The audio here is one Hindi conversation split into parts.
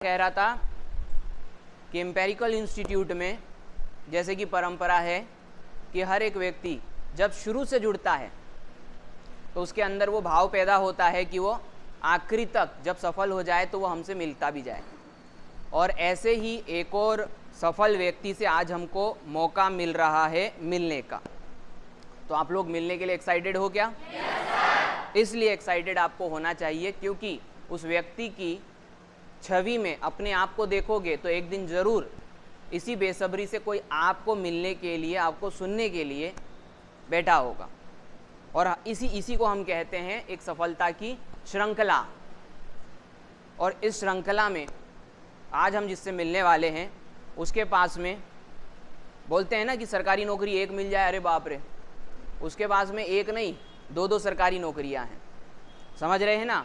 कह रहा था कि एम्पेरिकल इंस्टीट्यूट में जैसे कि परंपरा है कि हर एक व्यक्ति जब शुरू से जुड़ता है तो उसके अंदर वो भाव पैदा होता है कि वो आखिरी तक जब सफल हो जाए तो वो हमसे मिलता भी जाए। और ऐसे ही एक और सफल व्यक्ति से आज हमको मौका मिल रहा है मिलने का। तो आप लोग मिलने के लिए एक्साइटेड हो क्या? इसलिए एक्साइटेड आपको होना चाहिए क्योंकि उस व्यक्ति की छवि में अपने आप को देखोगे तो एक दिन ज़रूर इसी बेसब्री से कोई आपको मिलने के लिए, आपको सुनने के लिए बैठा होगा। और इसी को हम कहते हैं एक सफलता की श्रृंखला। और इस श्रृंखला में आज हम जिससे मिलने वाले हैं उसके पास में बोलते हैं ना कि सरकारी नौकरी एक मिल जाए, अरे बाप रे, उसके पास में एक नहीं दो सरकारी नौकरियां हैं। समझ रहे हैं ना?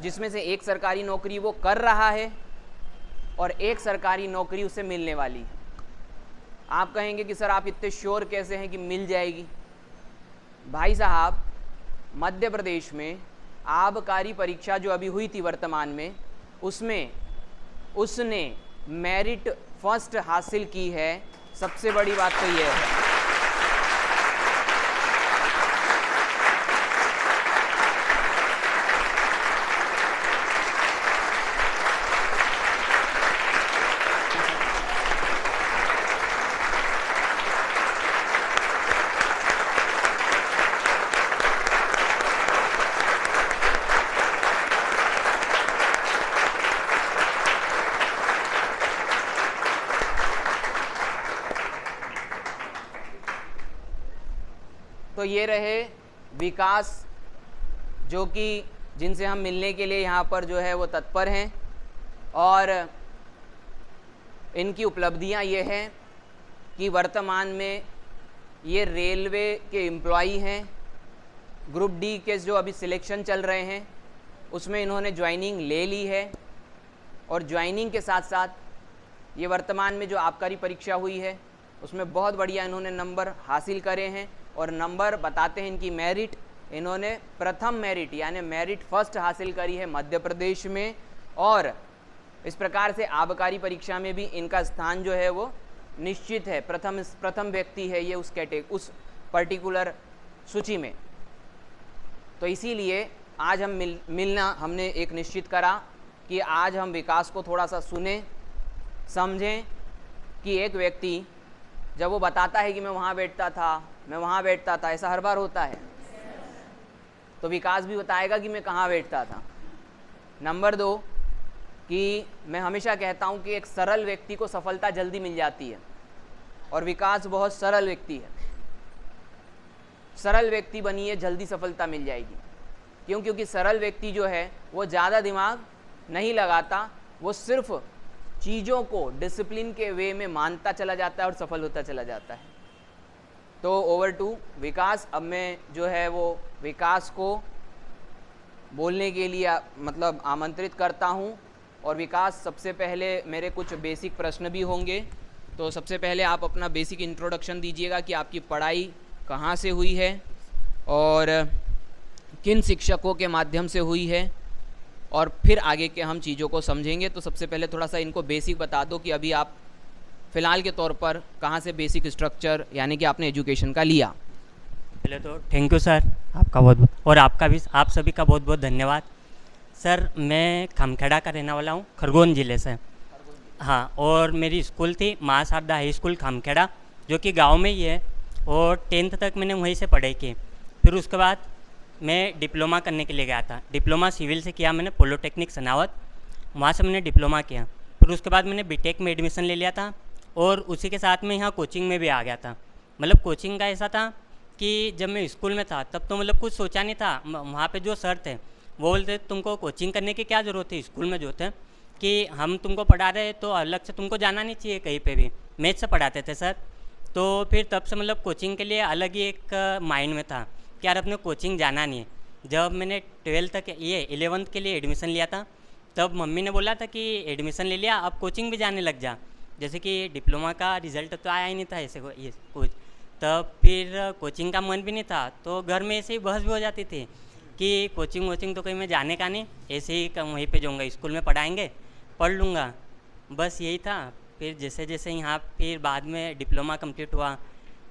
जिसमें से एक सरकारी नौकरी वो कर रहा है और एक सरकारी नौकरी उसे मिलने वाली है। आप कहेंगे कि सर आप इतने श्योर कैसे हैं कि मिल जाएगी? भाई साहब, मध्य प्रदेश में आबकारी परीक्षा जो अभी हुई थी वर्तमान में, उसमें उसने मेरिट फर्स्ट हासिल की है। सबसे बड़ी बात तो ये है। तो ये रहे विकास, जो कि जिनसे हम मिलने के लिए यहाँ पर जो है वो तत्पर हैं। और इनकी उपलब्धियाँ ये हैं कि वर्तमान में ये रेलवे के एम्प्लॉई हैं। ग्रुप डी के जो अभी सिलेक्शन चल रहे हैं उसमें इन्होंने ज्वाइनिंग ले ली है। और ज्वाइनिंग के साथ साथ ये वर्तमान में जो आबकारी परीक्षा हुई है उसमें बहुत बढ़िया इन्होंने नंबर हासिल करे हैं। और नंबर बताते हैं इनकी मेरिट, इन्होंने प्रथम मेरिट यानी मेरिट फर्स्ट हासिल करी है मध्य प्रदेश में। और इस प्रकार से आबकारी परीक्षा में भी इनका स्थान जो है वो निश्चित है, प्रथम व्यक्ति है ये उस पर्टिकुलर सूची में। तो इसीलिए आज हम मिलना हमने एक निश्चित करा कि आज हम विकास को थोड़ा सा सुने समझें कि एक व्यक्ति जब वो बताता है कि मैं वहाँ बैठता था, ऐसा हर बार होता है, तो विकास भी बताएगा कि मैं कहाँ बैठता था। नंबर 2 कि मैं हमेशा कहता हूँ कि एक सरल व्यक्ति को सफलता जल्दी मिल जाती है और विकास बहुत सरल व्यक्ति है। सरल व्यक्ति बनिए, जल्दी सफलता मिल जाएगी। क्योंकि सरल व्यक्ति जो है वो ज़्यादा दिमाग नहीं लगाता, वो सिर्फ चीज़ों को डिसिप्लिन के वे में मानता चला जाता है और सफल होता चला जाता है। तो ओवर टू विकास। अब मैं जो है वो विकास को बोलने के लिए मतलब आमंत्रित करता हूँ। और विकास, सबसे पहले मेरे कुछ बेसिक प्रश्न भी होंगे, तो सबसे पहले आप अपना बेसिक इंट्रोडक्शन दीजिएगा कि आपकी पढ़ाई कहाँ से हुई है और किन शिक्षकों के माध्यम से हुई है, और फिर आगे के हम चीज़ों को समझेंगे। तो सबसे पहले थोड़ा सा इनको बेसिक बता दो कि अभी आप फ़िलहाल के तौर पर कहाँ से बेसिक स्ट्रक्चर यानी कि आपने एजुकेशन का लिया। पहले तो थैंक यू सर, आपका बहुत बहुत, और आपका भी, आप सभी का बहुत बहुत धन्यवाद। सर मैं खमखेड़ा का रहने वाला हूँ, खरगोन ज़िले से। हाँ, और मेरी स्कूल थी माँ शारदा हाई स्कूल खमखेड़ा, जो कि गांव में ही है, और 10th तक मैंने वहीं से पढ़ाई की। फिर उसके बाद मैं डिप्लोमा करने के लिए गया था। डिप्लोमा सिविल से किया मैंने, पॉलिटेक्निक सनावत, वहाँ से मैंने डिप्लोमा किया। फिर उसके बाद मैंने बीटेक में एडमिशन ले लिया था और उसी के साथ में यहाँ कोचिंग में भी आ गया था। मतलब कोचिंग का ऐसा था कि जब मैं स्कूल में था तब तो मतलब कुछ सोचा नहीं था। वहाँ पे जो सर थे वो बोलते तुमको कोचिंग करने की क्या ज़रूरत है, स्कूल में जो थे कि हम तुमको पढ़ा रहे तो अलग से तुमको जाना नहीं चाहिए कहीं पे भी। मैथ से पढ़ाते थे सर। तो फिर तब से मतलब कोचिंग के लिए अलग ही एक माइंड में था कि यार अपने कोचिंग जाना नहीं है। जब मैंने 12th तक ये 11th के लिए एडमिशन लिया था तब मम्मी ने बोला था कि एडमिशन ले लिया, अब कोचिंग भी जाने लग जा। जैसे कि डिप्लोमा का रिज़ल्ट तो आया ही नहीं था ऐसे ये कुछ, तब फिर कोचिंग का मन भी नहीं था, तो घर में ऐसे ही बहस भी हो जाती थी कि कोचिंग वोचिंग तो कहीं मैं जाने का नहीं, ऐसे ही वहीं पे जाऊँगा, स्कूल में पढ़ाएंगे पढ़ लूँगा, बस यही था। फिर जैसे जैसे यहाँ फिर बाद में डिप्लोमा कंप्लीट हुआ,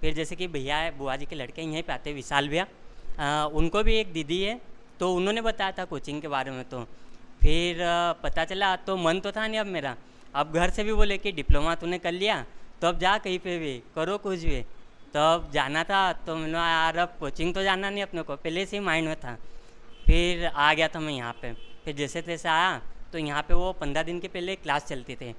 फिर जैसे कि भैया है, बुआ जी के लड़के यहीं पे आते हैं, विशाल भैया, उनको भी एक दीदी है, तो उन्होंने बताया था कोचिंग के बारे में। तो फिर पता चला, तो मन तो था नहीं अब मेरा। अब घर से भी बोले कि डिप्लोमा तूने कर लिया तो अब जा कहीं पे भी करो कुछ भी। तो अब जाना था, तो मैंने कहा यार अब कोचिंग तो जाना नहीं अपने को, पहले से ही माइंड में था। फिर आ गया था मैं यहाँ पे। फिर जैसे तैसे आया तो यहाँ पे वो 15 दिन के पहले क्लास चलती थी,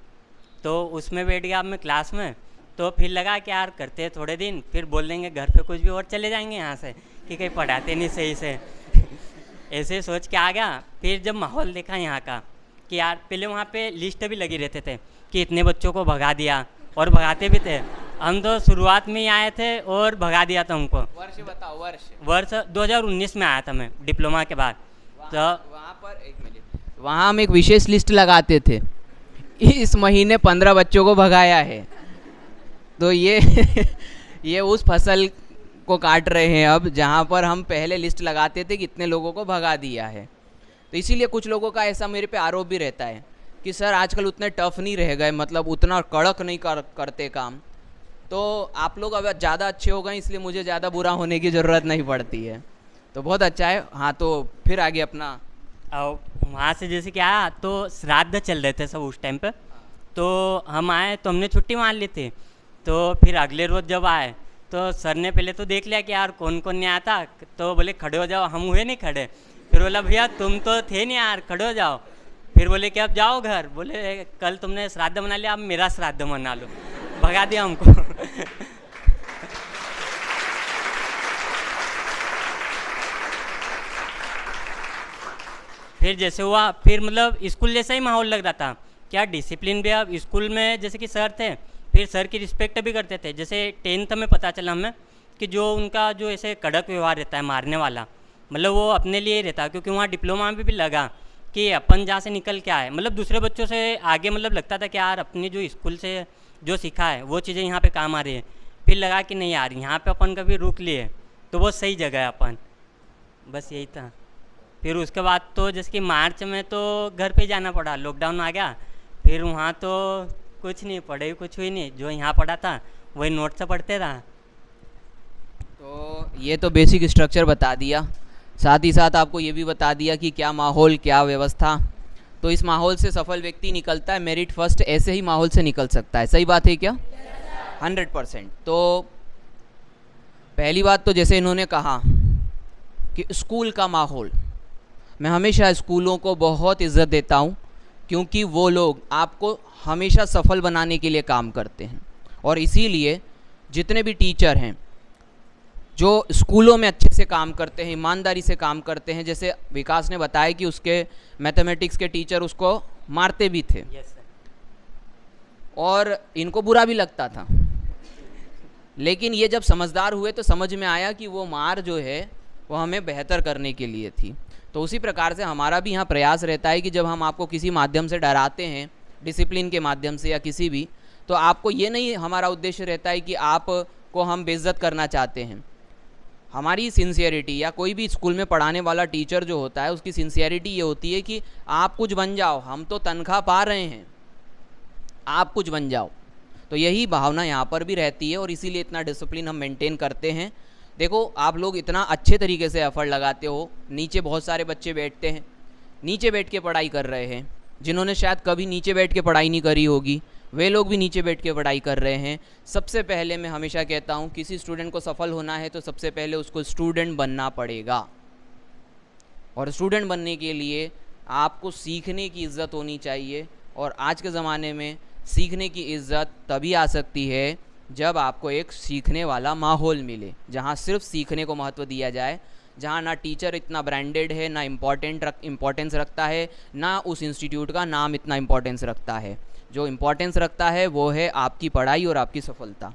तो उसमें बैठ गया अब मैं क्लास में। तो फिर लगा कि यार करते हैं थोड़े दिन, फिर बोल देंगे घर पे कुछ भी और चले जाएंगे यहाँ से कि कहीं पढ़ाते नहीं सही से। ऐसे सोच के आ गया। फिर जब माहौल देखा यहाँ का कि यार पहले वहाँ पे लिस्ट भी लगी रहते थे कि इतने बच्चों को भगा दिया, और भगाते भी थे। हम तो शुरुआत में ही आए थे और भगा दिया था हमको। वर्ष बताओ, वर्ष 2019 में आया था मैं डिप्लोमा के बाद। तो वहाँ पर एक मिनट, वहाँ हम एक विशेष लिस्ट लगाते थे, इस महीने 15 बच्चों को भगाया है। तो ये उस फसल को काट रहे हैं अब, जहाँ पर हम पहले लिस्ट लगाते थे कि इतने लोगों को भगा दिया है। तो इसीलिए कुछ लोगों का ऐसा मेरे पे आरोप भी रहता है कि सर आजकल उतने टफ नहीं रह गए, मतलब उतना कड़क नहीं करते काम। तो आप लोग अब ज़्यादा अच्छे हो गए, इसलिए मुझे ज़्यादा बुरा होने की ज़रूरत नहीं पड़ती है। तो बहुत अच्छा है। हाँ, तो फिर आगे अपना वहाँ से जैसे कि आया तो श्राद्ध चल रहे थे सब उस टाइम पे। तो हम आए तो हमने छुट्टी मान ली थी। तो फिर अगले रोज़ जब आए तो सर ने पहले तो देख लिया कि यार कौन कौन नहीं आया था। तो बोले खड़े हो जाओ, हम हुए नहीं खड़े। फिर बोला भैया तुम तो थे नहीं यार, खड़े हो जाओ। फिर बोले कि अब जाओ घर। बोले कल तुमने श्राद्ध मना लिया, अब मेरा श्राद्ध मना लो। भगा दिया हमको। फिर जैसे हुआ, फिर मतलब स्कूल जैसा ही माहौल लग रहा था। क्या डिसिप्लिन भी, अब स्कूल में जैसे कि सर थे, फिर सर की रिस्पेक्ट भी करते थे। जैसे 10th में पता चला हमें कि जो उनका जो ऐसे कड़क व्यवहार रहता है, मारने वाला, मतलब वो अपने लिए ही रहता है। क्योंकि वहाँ डिप्लोमा में भी लगा कि अपन जहाँ से निकल के आए, मतलब दूसरे बच्चों से आगे, मतलब लगता था कि यार अपनी जो स्कूल से जो सीखा है वो चीज़ें यहाँ पे काम आ रही है। फिर लगा कि नहीं यार, यहाँ पे अपन कभी रुक लिए तो वो सही जगह है अपन। बस यही था। फिर उसके बाद तो जैसे कि मार्च में तो घर पे जाना पड़ा, लॉकडाउन आ गया। फिर वहाँ तो कुछ नहीं, पढ़ाई कुछ हुई नहीं, जो यहाँ पढ़ा था वही नोट से पढ़ते रहा। तो ये तो बेसिक स्ट्रक्चर बता दिया, साथ ही साथ आपको ये भी बता दिया कि क्या माहौल, क्या व्यवस्था। तो इस माहौल से सफल व्यक्ति निकलता है, मेरिट फर्स्ट ऐसे ही माहौल से निकल सकता है। सही बात है क्या? 100%। तो पहली बात तो जैसे इन्होंने कहा कि स्कूल का माहौल, मैं हमेशा स्कूलों को बहुत इज़्ज़त देता हूँ, क्योंकि वो लोग आपको हमेशा सफल बनाने के लिए काम करते हैं। और इसीलिए जितने भी टीचर हैं जो स्कूलों में अच्छे से काम करते हैं, ईमानदारी से काम करते हैं, जैसे विकास ने बताया कि उसके मैथमेटिक्स के टीचर उसको मारते भी थे। और इनको बुरा भी लगता था, लेकिन ये जब समझदार हुए तो समझ में आया कि वो मार जो है वो हमें बेहतर करने के लिए थी। तो उसी प्रकार से हमारा भी यहाँ प्रयास रहता है कि जब हम आपको किसी माध्यम से डराते हैं, डिसिप्लिन के माध्यम से या किसी भी, तो आपको ये नहीं हमारा उद्देश्य रहता है कि आपको हम बेइज्जत करना चाहते हैं। हमारी सिंसियरिटी, या कोई भी स्कूल में पढ़ाने वाला टीचर जो होता है उसकी सिंसियरिटी ये होती है कि आप कुछ बन जाओ, हम तो तनख्वाह पा रहे हैं, आप कुछ बन जाओ। तो यही भावना यहाँ पर भी रहती है और इसीलिए इतना डिसिप्लिन हम मेंटेन करते हैं। देखो आप लोग इतना अच्छे तरीके से एफर्ट लगाते हो, नीचे बहुत सारे बच्चे बैठते हैं, नीचे बैठ के पढ़ाई कर रहे हैं, जिन्होंने शायद कभी नीचे बैठ के पढ़ाई नहीं करी होगी वे लोग भी नीचे बैठ के पढ़ाई कर रहे हैं। सबसे पहले मैं हमेशा कहता हूँ किसी स्टूडेंट को सफल होना है तो सबसे पहले उसको स्टूडेंट बनना पड़ेगा, और स्टूडेंट बनने के लिए आपको सीखने की इज़्ज़त होनी चाहिए। और आज के ज़माने में सीखने की इज़्ज़त तभी आ सकती है जब आपको एक सीखने वाला माहौल मिले, जहाँ सिर्फ सीखने को महत्व दिया जाए, जहाँ ना टीचर इतना ब्रांडेड है, ना इम्पोर्टेंस रखता है, ना उस इंस्टीट्यूट का नाम इतना इम्पोर्टेंस रखता है। जो इम्पोर्टेंस रखता है वो है आपकी पढ़ाई और आपकी सफलता।